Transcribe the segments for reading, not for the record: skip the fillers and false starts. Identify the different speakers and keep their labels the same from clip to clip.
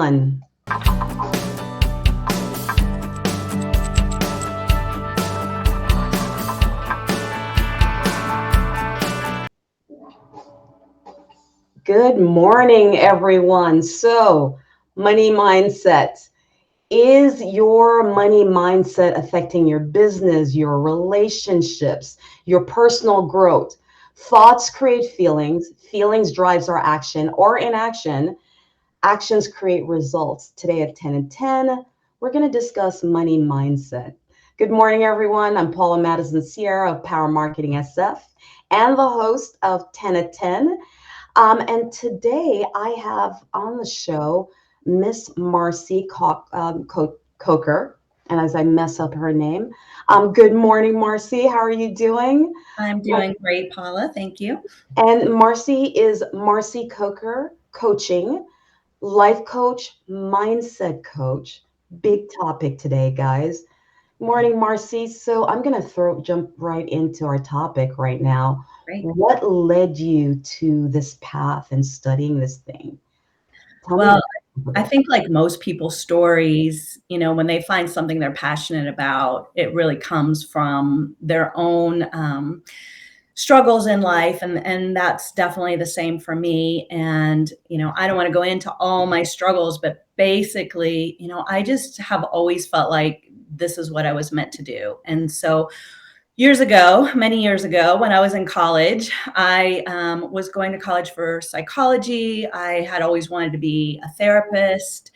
Speaker 1: everyone. Good morning, everyone. So, money mindset. Is your money mindset affecting your business, your relationships, your personal growth? Thoughts create feelings. Feelings drives our action or inaction. Actions create results. Today at 10 and 10, we're going to discuss money mindset. Good morning, everyone. I'm Paula Madison Sierra of Power Marketing SF and the host of 10 at 10. And today I have on the show Miss Marcy Coker. And as I mess up her name, good morning, Marcy. How are you doing?
Speaker 2: I'm doing great, Paula. Thank you.
Speaker 1: And Marcy is Marcy Coker Coaching, life coach, mindset coach. Big topic today, guys. Morning, Marcy. So I'm going to jump right into our topic right now.
Speaker 2: Great.
Speaker 1: What led you to this path and studying this thing?
Speaker 2: Well, I think like most people's stories, when they find something they're passionate about, it really comes from their own struggles in life. And that's definitely the same for me. And, I don't want to go into all my struggles, but basically, I just have always felt like this is what I was meant to do. And so many years ago, when I was in college, I was going to college for psychology. I had always wanted to be a therapist.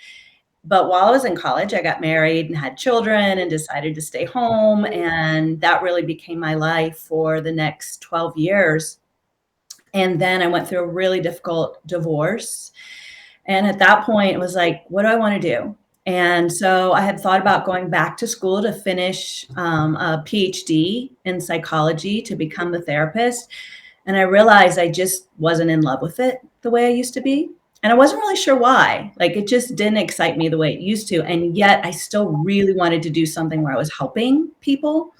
Speaker 2: But while I was in college, I got married and had children and decided to stay home. And that really became my life for the next 12 years. And then I went through a really difficult divorce. And at that point, it was like, what do I want to do? And so I had thought about going back to school to finish a PhD in psychology to become the therapist. And I realized I just wasn't in love with it the way I used to be. And I wasn't really sure why. Like, it just didn't excite me the way it used to. And yet I still really wanted to do something where I was helping people.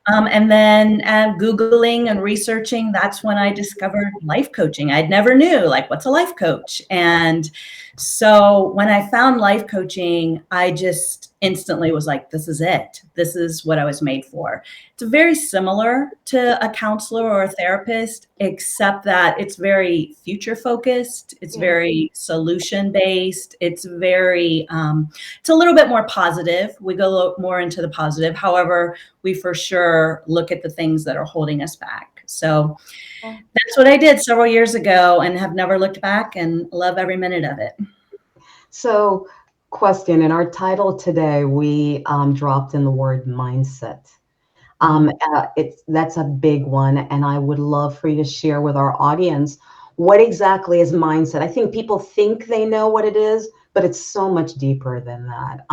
Speaker 2: And then Googling and researching, that's when I discovered life coaching. I'd never knew, like, what's a life coach? And so when I found life coaching, I just instantly was like, this is it. This is what I was made for. It's very similar to a counselor or a therapist, except that it's very future focused. It's very solution based. It's it's a little bit more positive. We go a little more into the positive. However, we for sure look at the things that are holding us back. So that's what I did several years ago and have never looked back and love every minute of it.
Speaker 1: So, question, in our title today, we dropped in the word mindset. That's a big one, and I would love for you to share with our audience what exactly is mindset. I think people think they know what it is, but it's so much deeper than that.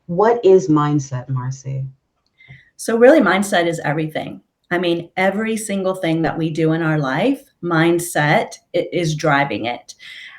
Speaker 1: What is mindset, Marcy?
Speaker 2: So really, mindset is everything. I mean, every single thing that we do in our life, mindset is driving it.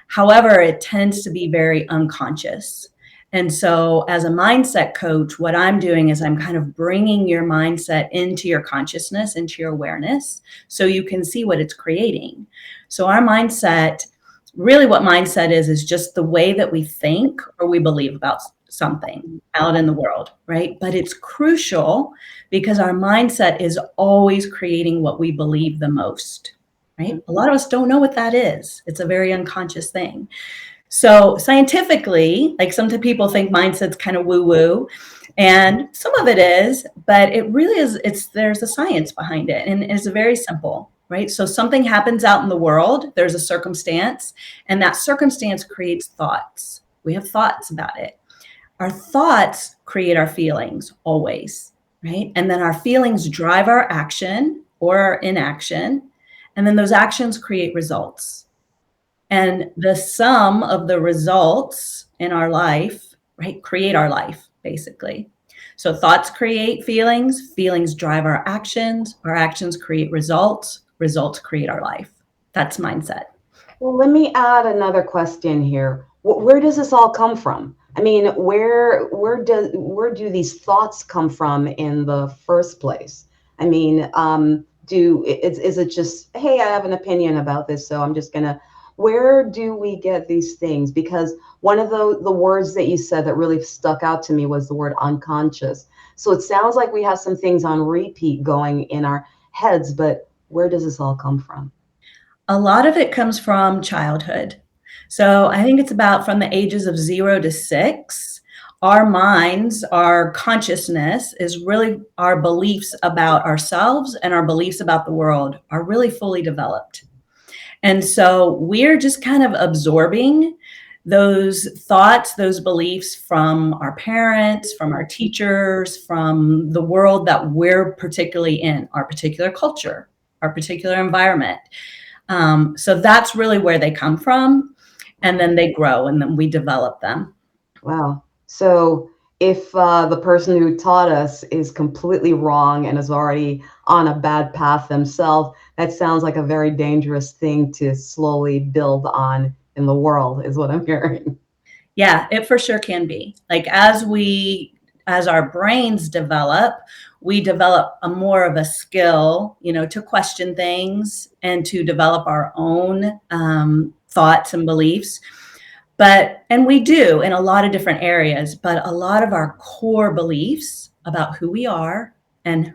Speaker 2: However, it tends to be very unconscious. And so as a mindset coach, what I'm doing is I'm kind of bringing your mindset into your consciousness, into your awareness, so you can see what it's creating. So our mindset, really what mindset is just the way that we think or we believe about something out in the world, right? But it's crucial because our mindset is always creating what we believe the most, right? A lot of us don't know what that is. It's a very unconscious thing. So scientifically, like, some people think mindset's kind of woo-woo, and some of it is, but it really is, there's a science behind it, and it's very simple, right? So something happens out in the world, there's a circumstance, and that circumstance creates thoughts. We have thoughts about it. Our thoughts create our feelings always, right? And then our feelings drive our action or our inaction. And then those actions create results. And the sum of the results in our life, right, create our life, basically. So thoughts create feelings, feelings drive our actions create results create our life. That's mindset.
Speaker 1: Well, let me add another question here. Where does this all come from? I mean, where do these thoughts come from in the first place? I mean, is it just, hey, I have an opinion about this, so I'm just gonna where do we get these things? Because one of the words that you said that really stuck out to me was the word unconscious. So it sounds like we have some things on repeat going in our heads, but where does this all come from?
Speaker 2: A lot of it comes from childhood. So I think it's about from the ages of 0 to 6. Our minds, our consciousness is really our beliefs about ourselves and our beliefs about the world are really fully developed. And so we're just kind of absorbing those thoughts, those beliefs from our parents, from our teachers, from the world that we're particularly in, our particular culture, our particular environment. So that's really where they come from. And then they grow and then we develop them.
Speaker 1: Wow. So if the person who taught us is completely wrong and is already on a bad path themselves, that sounds like a very dangerous thing to slowly build on in the world, is what I'm hearing.
Speaker 2: Yeah, it for sure can be. Like as our brains develop, we develop a more of a skill, to question things and to develop our own thoughts and beliefs. And we do in a lot of different areas, but a lot of our core beliefs about who we are and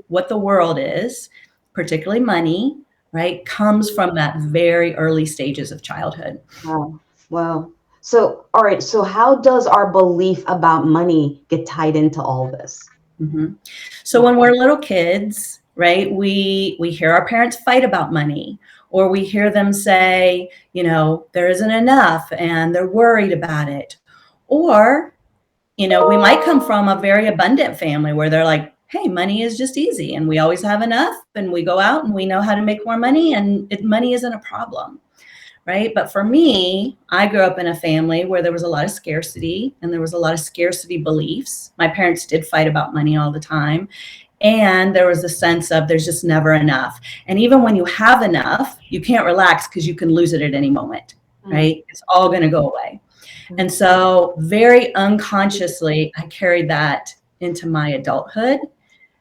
Speaker 2: what the world is, particularly money, right, comes from that very early stages of childhood.
Speaker 1: Wow. Wow. So, all right. So, how does our belief about money get tied into all this?
Speaker 2: Mhm. So when we're little kids, right, we hear our parents fight about money, or we hear them say, there isn't enough and they're worried about it. Or, we might come from a very abundant family where they're like, hey, money is just easy and we always have enough and we go out and we know how to make more money and money isn't a problem. Right. But for me, I grew up in a family where there was a lot of scarcity and there was a lot of scarcity beliefs. My parents did fight about money all the time. And there was a sense of there's just never enough. And even when you have enough, you can't relax because you can lose it at any moment.
Speaker 1: Mm,
Speaker 2: Right. It's all going to go away. And
Speaker 1: mm,
Speaker 2: so, very unconsciously, I carried that into my adulthood.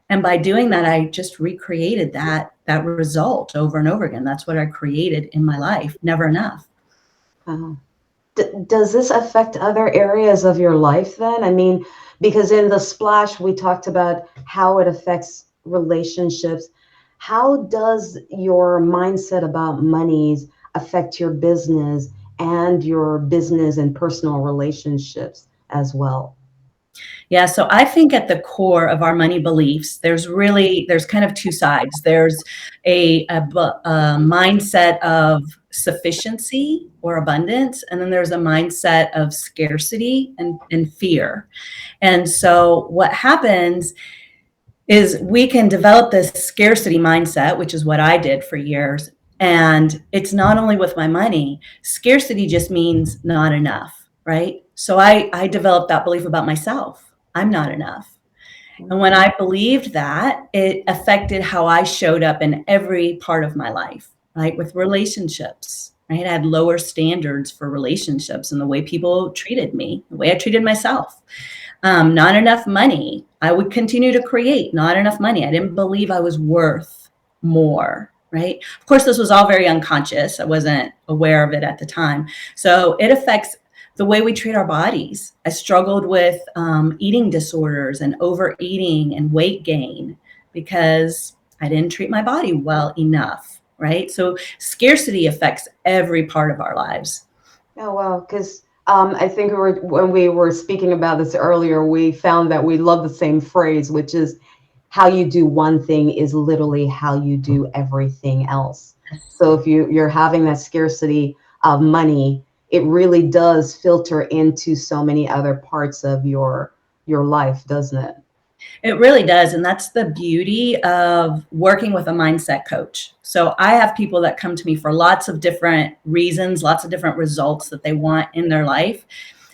Speaker 2: And by doing that, I just recreated that result over and over again. That's what I created in my life. Never enough.
Speaker 1: uh, does this affect other areas of your life then? I mean, because in the splash, we talked about how it affects relationships. How does your mindset about monies affect your business and your business and personal relationships as well?
Speaker 2: Yeah, so I think at the core of our money beliefs, there's kind of two sides. There's a mindset of sufficiency or abundance, and then there's a mindset of scarcity and fear. And so what happens is we can develop this scarcity mindset, which is what I did for years. And it's not only with my money, scarcity just means not enough, right? So I developed that belief about myself. I'm not enough. And when I believed that, it affected how I showed up in every part of my life, right? With relationships, right? I had lower standards for relationships and the way people treated me, the way I treated myself. Not enough money. I would continue to create not enough money. I didn't believe I was worth more, right? Of course, this was all very unconscious. I wasn't aware of it at the time. So it affects the way we treat our bodies. I struggled with eating disorders and overeating and weight gain because I didn't treat my body well enough, right? So scarcity affects every part of our lives.
Speaker 1: Oh, wow. Because I think when we were speaking about this earlier, we found that we love the same phrase, which is how you do one thing is literally how you do everything else. So if you're having that scarcity of money, it really does filter into so many other parts of your life, doesn't it?
Speaker 2: It really does. And that's the beauty of working with a mindset coach. So I have people that come to me for lots of different reasons, lots of different results that they want in their life.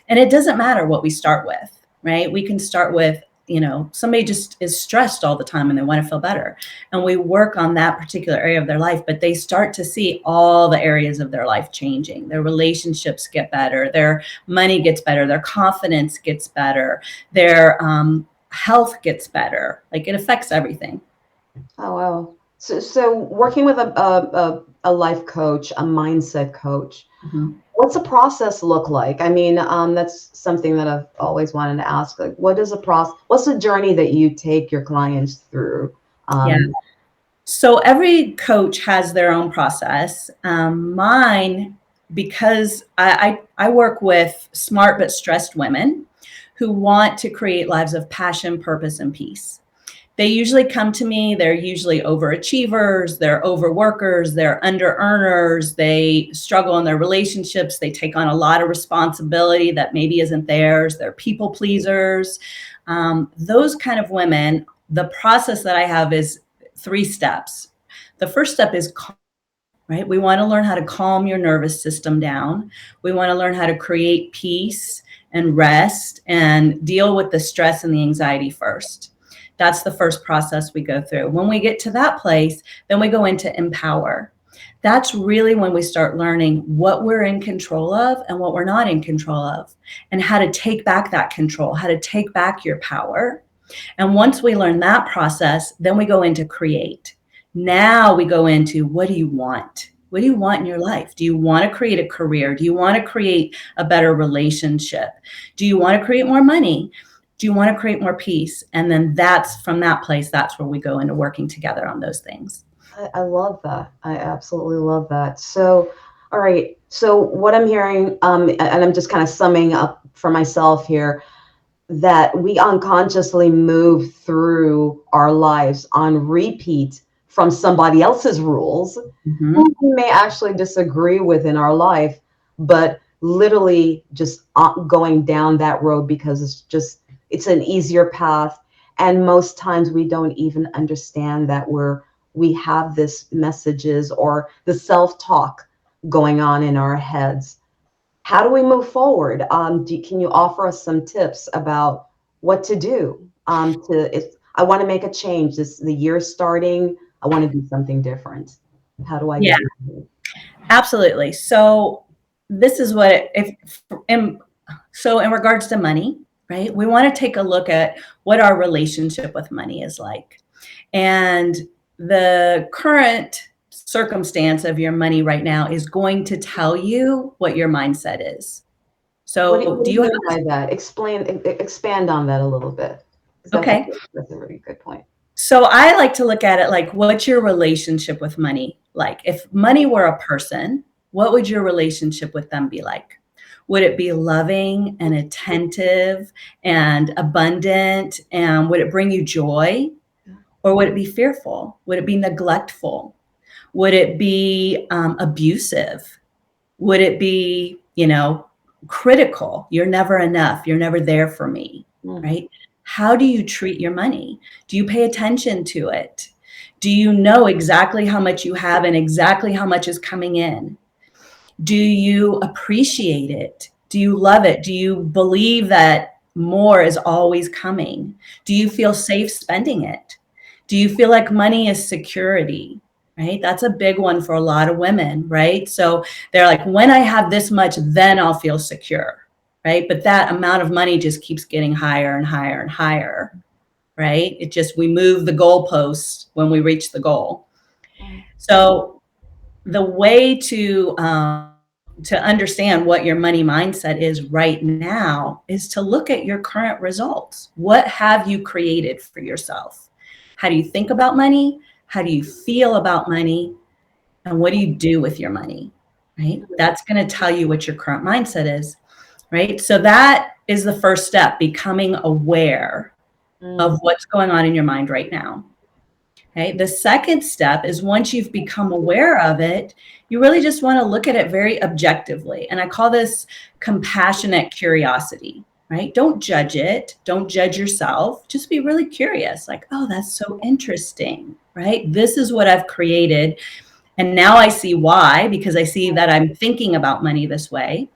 Speaker 2: And it doesn't matter what we start with, right? We can start with, somebody just is stressed all the time and they want to feel better. And we work on that particular area of their life, but they start to see all the areas of their life changing. Their relationships get better, their money gets better, their confidence gets better, their health gets better. Like it affects everything.
Speaker 1: Oh, wow. So working with a life coach, a mindset coach.
Speaker 2: Mhm.
Speaker 1: What's the process look like? I mean, that's something that I've always wanted to ask. Like, what is a process? What's the journey that you take your clients through?
Speaker 2: Yeah.
Speaker 1: Um,
Speaker 2: So every coach has their own process. Mine, because I work with smart but stressed women who want to create lives of passion, purpose, and peace. They usually come to me. They're usually overachievers, they're overworkers, they're under earners, they struggle in their relationships, they take on a lot of responsibility that maybe isn't theirs, they're people pleasers. Those kind of women, the process that I have is 3 steps. The first step is calm, right? We want to learn how to calm your nervous system down. We want to learn how to create peace and rest and deal with the stress and the anxiety first. That's the first process we go through. When we get to that place, then we go into empower. That's really when we start learning what we're in control of and what we're not in control of, and how to take back that control, how to take back your power. And once we learn that process, then we go into create. Now we go into, what do you want? What do you want in your life? Do you want to create a career? Do you want to create a better relationship? Do you want to create more money? Do you want to create more peace? And then that's from that place, that's where we go into working together on those things.
Speaker 1: I love that. I absolutely love that. So, all right. So, what I'm hearing, and I'm just kind of summing up for myself here, that we unconsciously move through our lives on repeat from somebody else's rules
Speaker 2: Mm-hmm.
Speaker 1: who we may actually disagree with in our life, but literally just going down that road because it's an easier path. And most times we don't even understand that we have this messages or the self-talk going on in our heads. How do we move forward? Can you offer us some tips about what to do? If I want to make a change, the year starting, I want to do something different. How do I
Speaker 2: Yeah,
Speaker 1: get it?
Speaker 2: absolutely. So this is what in, so in regards to money, right? We want to take a look at what our relationship with money is like. And the current circumstance of your money right now is going to tell you what your mindset is. So,
Speaker 1: What
Speaker 2: do
Speaker 1: do
Speaker 2: you
Speaker 1: you
Speaker 2: have
Speaker 1: mean by that? Expand on that a little bit, because I
Speaker 2: okay?
Speaker 1: think that's a really good point.
Speaker 2: So I like to look at it like, what's your relationship with money like? If money were a person, what would your relationship with them be like? Would it be loving and attentive and abundant? And would it bring you joy? Or would it be fearful? Would it be neglectful? Would it be abusive? Would it be, critical? You're never enough. You're never there for me,
Speaker 1: Mm,
Speaker 2: right? How do you treat your money? Do you pay attention to it? Do you know exactly how much you have and exactly how much is coming in? Do you appreciate it? Do you love it? Do you believe that more is always coming? Do you feel safe spending it? Do you feel like money is security? Right? That's a big one for a lot of women, right? So they're like, when I have this much, then I'll feel secure, right? But that amount of money just keeps getting higher and higher and higher, right? We move the goalposts when we reach the goal.
Speaker 1: mm,
Speaker 2: So the way to understand what your money mindset is right now is to look at your current results. What have you created for yourself? How do you think about money? How do you feel about money? And what do you do with your money? Right? That's going to tell you what your current mindset is. Right? So that is the first step, becoming aware of
Speaker 1: mm,
Speaker 2: what's going on in your mind right now. Okay. The second step is, once you've become aware of it, you really just want to look at it very objectively. And I call this compassionate curiosity, right? Don't judge it. Don't judge yourself. Just be really curious, like, oh, that's so interesting, right? This is what I've created. And now I see why, because I see that I'm thinking about money this way.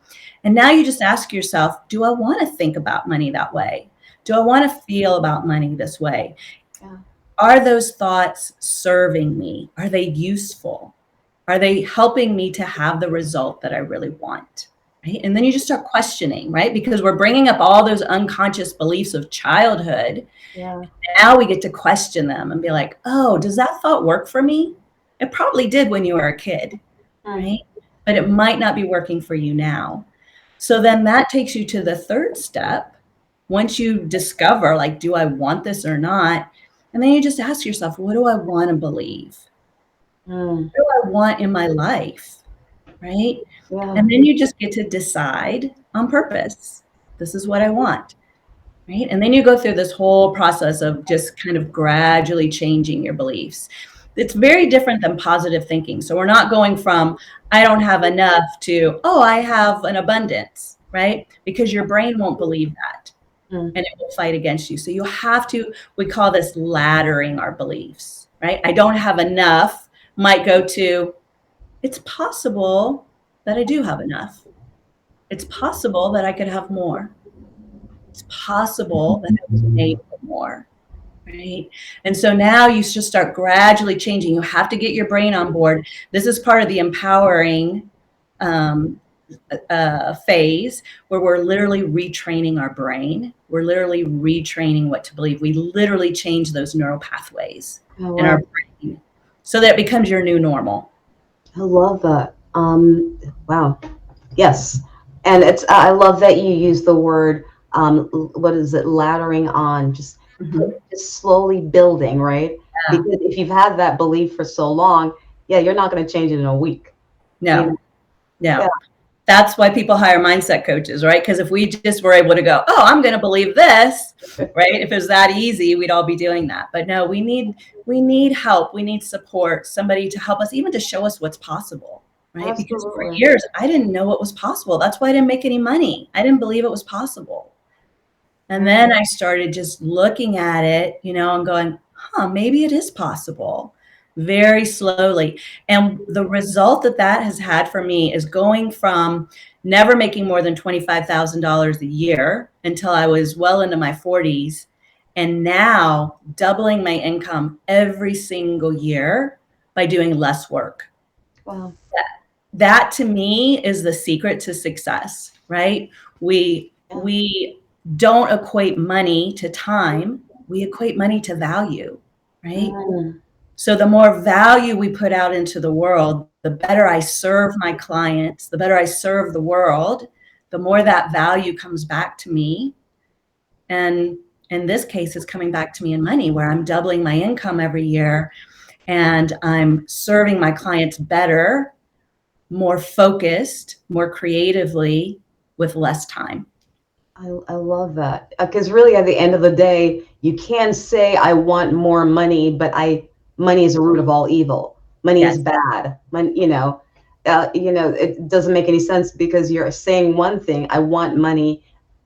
Speaker 2: And now you just ask yourself, do I want to think about money that way? Do I want to feel about money this way?
Speaker 1: yeah.
Speaker 2: Are those thoughts serving me? Are they useful? Are they helping me to have the result that I really want? Right? And then you just start questioning, right? Because we're bringing up all those unconscious beliefs of childhood.
Speaker 1: Yeah.
Speaker 2: Now we get to question them and be like, oh, does that thought work for me? It probably did when you were a kid,
Speaker 1: Mm.
Speaker 2: right? But it might not be working for you now. So then that takes you to the third step. Once you discover, like, do I want this or not? And then you just ask yourself, what do I want to believe?
Speaker 1: Mm.
Speaker 2: What do I want in my life? Right?
Speaker 1: Yeah.
Speaker 2: And then you just get to decide on purpose. This is what I want. Right? And then you go through this whole process of just kind of gradually changing your beliefs. It's very different than positive thinking. So we're not going from, I don't have enough to, oh, I have an abundance, right? Because your brain won't believe that
Speaker 1: Mm.
Speaker 2: and it will fight against you. So you have to, we call this laddering our beliefs, right? I don't have enough might go to, it's possible that I do have enough. It's possible that I could have more. It's possible that I was made for more, right? And so now you just start gradually changing. You have to get your brain on board. This is part of the empowering um, phase where we're literally retraining our brain. We're literally retraining what to believe. We literally change those neural pathways
Speaker 1: Oh,
Speaker 2: in our
Speaker 1: wow.
Speaker 2: brain so that it becomes your new normal.
Speaker 1: I love that. Wow. Yes. And it's, I love that you use the word, what is it, laddering on,
Speaker 2: Mhm.
Speaker 1: just slowly building, right?
Speaker 2: Yeah.
Speaker 1: Because if you've had that belief for so long, yeah, you're not going to change it in a week. You
Speaker 2: No,
Speaker 1: know? Yeah.
Speaker 2: no. That's why people hire mindset coaches, right? Because if we just were able to go, oh, I'm going to believe this, right? If it was that easy, we'd all be doing that. But no, we need help. We need support, somebody to help us, even to show us what's possible, right? Because for
Speaker 1: Absolutely.
Speaker 2: years, I didn't know what was possible. That's why I didn't make any money. I didn't believe it was possible. And
Speaker 1: Mm.
Speaker 2: then I started just looking at it, and going, maybe it is possible very slowly. And the result that that has had for me is going from never making more than $25,000 a year until I was well into my 40s. And now doubling my income every single year by doing less work.
Speaker 1: Wow.
Speaker 2: That to me is the secret to success, right? We
Speaker 1: Yeah.
Speaker 2: we don't equate money to time, we equate money to value, right?
Speaker 1: Mm.
Speaker 2: So the more value we put out into the world, the better I serve my clients, the better I serve the world, the more that value comes back to me. And in this case, it's coming back to me in money, where I'm doubling my income every year and I'm serving my clients better, more focused, more creatively, with less time.
Speaker 1: I love that. Because really, at the end of the day, you can say, I want more money, but money is the root of all evil. Money is
Speaker 2: Yes,
Speaker 1: bad. It doesn't make any sense because you're saying one thing, I want money,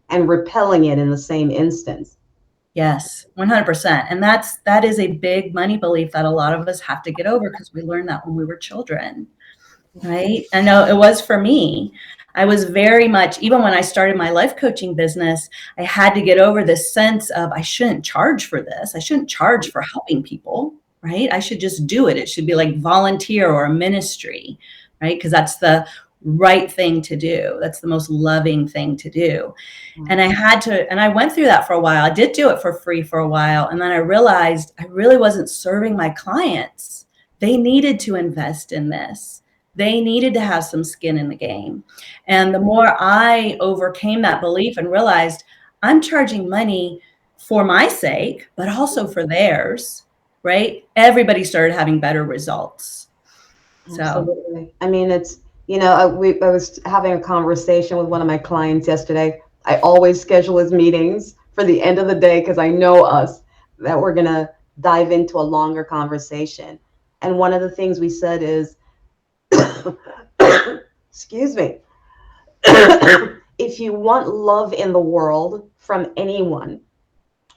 Speaker 1: and repelling it in the same instance.
Speaker 2: yes, 100%. And that is a big money belief that a lot of us have to get over because we learned that when we were children, right? I know it was for me. I was very much, even when I started my life coaching business, I had to get over this sense of I shouldn't charge for this. I shouldn't charge for helping people, right? I should just do it. It should be like volunteer or a ministry, right? Because that's the right thing to do. That's the most loving thing to do. And I went through that for a while. I did do it for free for a while. And then I realized I really wasn't serving my clients. They needed to invest in this. They needed to have some skin in the game. And the more I overcame that belief and realized I'm charging money for my sake, but also for theirs, right? Everybody started having better results. So,
Speaker 1: Absolutely. I mean, I was having a conversation with one of my clients yesterday. I always schedule his meetings for the end of the day because I know us that we're going to dive into a longer conversation. And one of the things we said is, excuse me, if you want love in the world from anyone,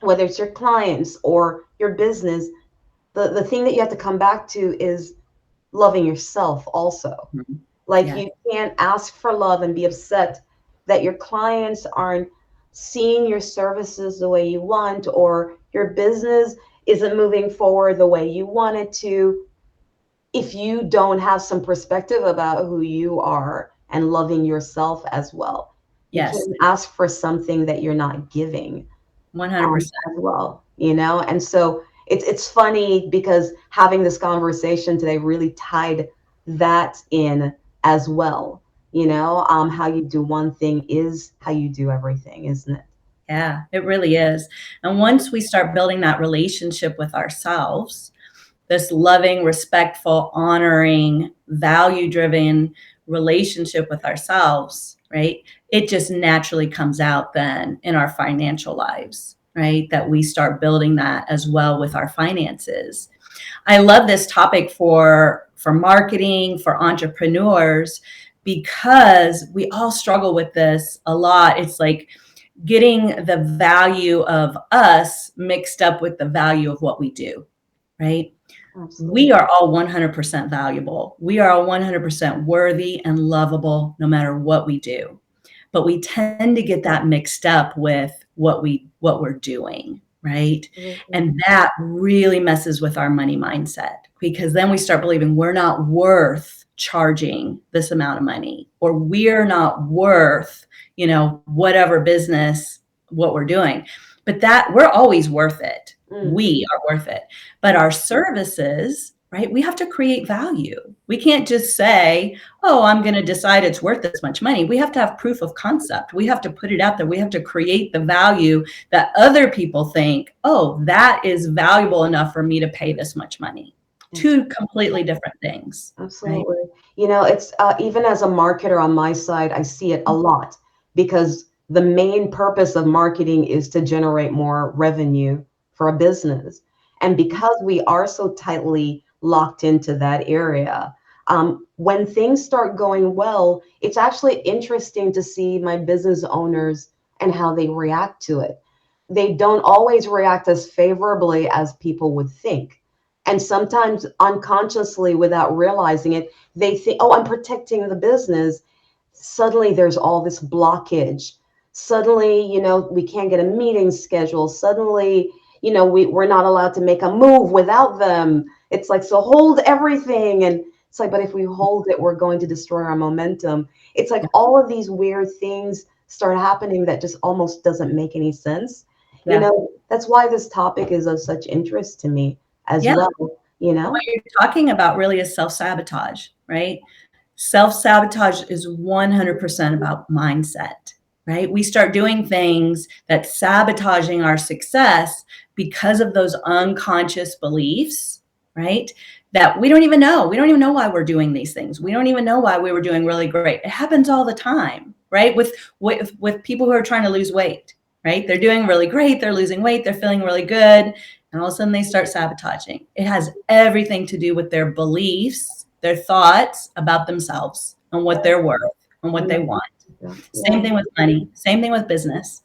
Speaker 1: whether it's your clients or your business, the thing that you have to come back to is loving yourself also. Like
Speaker 2: yeah,
Speaker 1: you can't ask for love and be upset that your clients aren't seeing your services the way you want, or your business isn't moving forward the way you want it to, if you don't have some perspective about who you are and loving yourself as well. You
Speaker 2: yes,
Speaker 1: can't ask for something that you're not giving,
Speaker 2: 100%.
Speaker 1: as well. And so It's funny because having this conversation today really tied that in as well. How you do one thing is how you do everything, isn't it?
Speaker 2: Yeah, it really is. And once we start building that relationship with ourselves, this loving, respectful, honoring, value driven relationship with ourselves, right? It just naturally comes out then in our financial lives, right? That we start building that as well with our finances. I love this topic for marketing, for entrepreneurs, because we all struggle with this a lot. It's like getting the value of us mixed up with the value of what we do, right? We
Speaker 1: Absolutely.
Speaker 2: are all 100% valuable. We are all 100% worthy and lovable no matter what we do. But we tend to get that mixed up with what we're doing, right?
Speaker 1: Absolutely.
Speaker 2: And that really messes with our money mindset, because then we start believing we're not worth charging this amount of money, or we're not worth, whatever business what we're doing. But that we're always worth it.
Speaker 1: Mm,
Speaker 2: We are worth it. But our services, right? We have to create value. We can't just say, oh, I'm going to decide it's worth this much money. We have to have proof of concept. We have to put it out there. We have to create the value that other people think, oh, that is valuable enough for me to pay this much money.
Speaker 1: abs-
Speaker 2: Two completely different things, right?
Speaker 1: Absolutely. It's even as a marketer on my side, I see it a lot because the main purpose of marketing is to generate more revenue for a business. And because we are so tightly locked into that area, when things start going well, it's actually interesting to see my business owners and how they react to it. They don't always react as favorably as people would think. And sometimes unconsciously, without realizing it, they think, oh, I'm protecting the business. Suddenly, there's all this blockage. Suddenly, we can't get a meeting scheduled. Suddenly, we're not allowed to make a move without them. It's like, so hold everything. And it's like, but if we hold it, we're going to destroy our momentum. It's like all of these weird things start happening that just almost doesn't make any sense.
Speaker 2: Yeah.
Speaker 1: That's why this topic is of such interest to me as
Speaker 2: Yeah.
Speaker 1: well, you
Speaker 2: What
Speaker 1: know?
Speaker 2: you're talking about really is self-sabotage, right? Self-sabotage is 100% about mindset, right? We start doing things that sabotaging our success because of those unconscious beliefs, right? That we don't even know. We don't even know why we're doing these things. We don't even know why we were doing really great. It happens all the time, right? With people who are trying to lose weight, right? They're doing really great. They're losing weight. They're feeling really good. And all of a sudden they start sabotaging. It has everything to do with their beliefs, their thoughts about themselves and what they're worth and what they
Speaker 1: Mm,
Speaker 2: want.
Speaker 1: yeah,
Speaker 2: Same
Speaker 1: yeah.
Speaker 2: thing with money, same thing with business.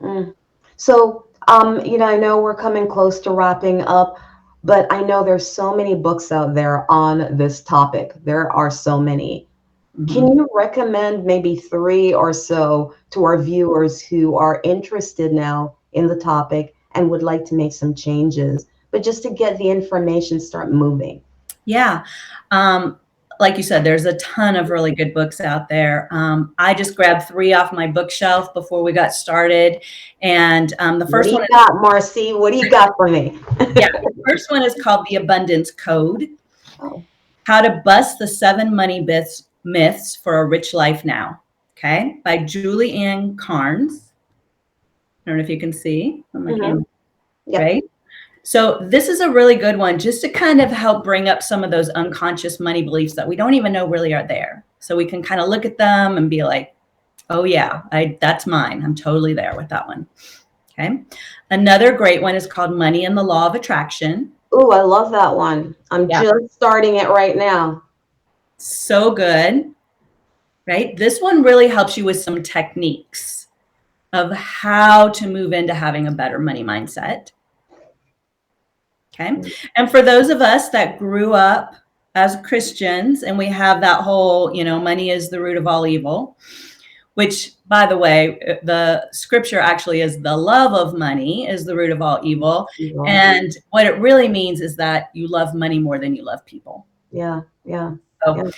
Speaker 1: Mm. So, I know we're coming close to wrapping up, but I know there's so many books out there on this topic. There are so many. Can
Speaker 2: Mhm.
Speaker 1: you recommend maybe three or so to our viewers who are interested now in the topic and would like to make some changes, but just to get the information start moving?
Speaker 2: Yeah. Um, like you said, there's a ton of really good books out there. I just grabbed three off my bookshelf before we got started. And the
Speaker 1: What do
Speaker 2: first
Speaker 1: you
Speaker 2: one is,
Speaker 1: got, Marcy? What do you got for me?
Speaker 2: yeah, the first one is called The Abundance Code:
Speaker 1: Oh,
Speaker 2: How to Bust the Seven Money Myths for a Rich Life Now. Okay. By Julie Ann Carnes. I don't know if you can see on the
Speaker 1: hmm.
Speaker 2: camera,
Speaker 1: Yep.
Speaker 2: right? So this is a really good one just to kind of help bring up some of those unconscious money beliefs that we don't even know really are there. So we can kind of look at them and be like, oh yeah, that's mine. I'm totally there with that one. Okay. Another great one is called Money and the Law of Attraction.
Speaker 1: Ooh, I love that one. I'm
Speaker 2: Yeah.
Speaker 1: just starting it right now.
Speaker 2: So good, right? This one really helps you with some techniques of how to move into having a better money mindset. Okay. And for those of us that grew up as Christians and we have that whole, money is the root of all evil, which, by the way, the scripture actually is the love of money is the root of all evil.
Speaker 1: Yeah,
Speaker 2: And what it really means is that you love money more than you love people.
Speaker 1: yeah, yeah,
Speaker 2: So
Speaker 1: yeah.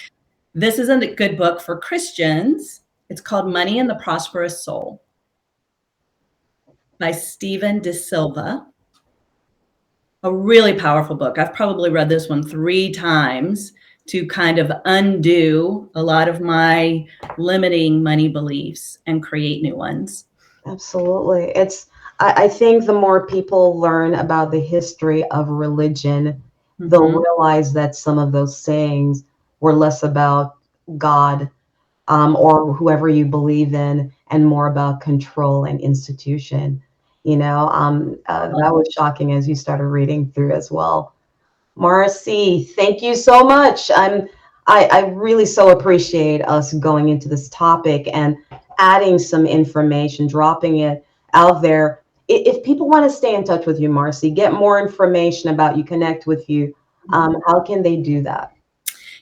Speaker 2: this isn't a good book for Christians. It's called Money and the Prosperous Soul by Stephen De Silva. a really powerful book. I've probably read this one 3 times to kind of undo a lot of my limiting money beliefs and create new ones.
Speaker 1: Absolutely. I think the more people learn about the history of religion, they'll
Speaker 2: Mhm.
Speaker 1: realize that some of those sayings were less about God, or whoever you believe in, and more about control and institution. That was shocking as you started reading through as well. Marcy, thank you so much. I really so appreciate us going into this topic and adding some information, dropping it out there. If people want to stay in touch with you, Marcy, get more information about you, connect with you, how can they do that?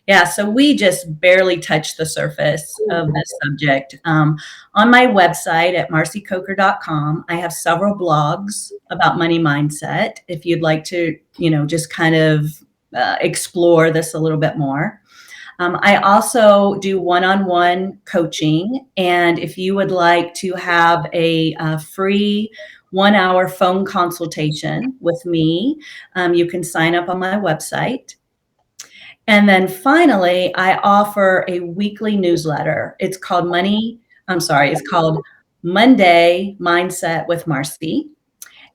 Speaker 2: Yeah, so we just barely touched the surface of this subject. On my website at marcycoker.com, I have several blogs about money mindset if you'd like to, just kind of explore this a little bit more. I also do one-on-one coaching. And if you would like to have a free 1 hour phone consultation with me, you can sign up on my website. And then finally, I offer a weekly newsletter. It's called Monday Mindset with Marcy.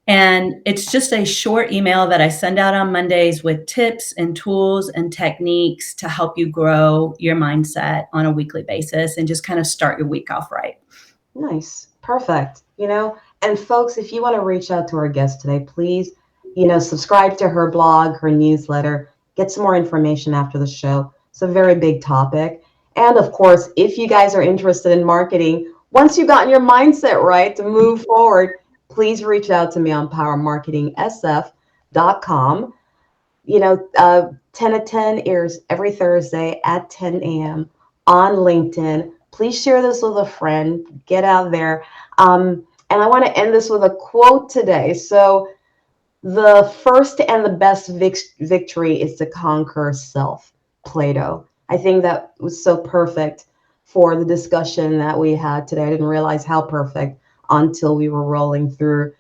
Speaker 2: And it's just a short email that I send out on Mondays with tips and tools and techniques to help you grow your mindset on a weekly basis and just kind of start your week off right.
Speaker 1: Nice. Perfect. And folks, if you want to reach out to our guest today, please, subscribe to her blog, her newsletter, get some more information after the show. It's a very big topic. And of course, if you guys are interested in marketing, once you've gotten your mindset right to move forward, please reach out to me on powermarketingsf.com. 10 to 10 airs every Thursday at 10 a.m. on LinkedIn. Please share this with a friend. Get out there. And I want to end this with a quote today. So, the first and the best victory is to conquer self, Plato. I think that was so perfect for the discussion that we had today. I didn't realize how perfect until we were rolling through.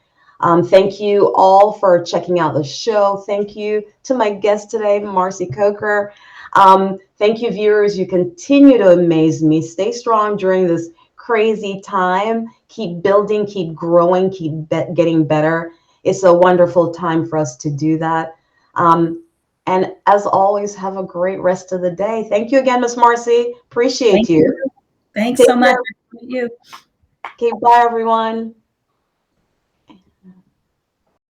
Speaker 1: Thank you all for checking out the show. Thank you to my guest today, Marcy Coker. Thank you, viewers. You continue to amaze me. Stay strong during this crazy time. Keep building, keep growing, getting better. It's a wonderful time for us to do that. And as always, have a great rest of the day. Thank you again, Miss Marcy. Appreciate
Speaker 2: Thank
Speaker 1: you.
Speaker 2: you. Thanks
Speaker 1: Take
Speaker 2: so much.
Speaker 1: care.
Speaker 2: You.
Speaker 1: Okay, bye, everyone.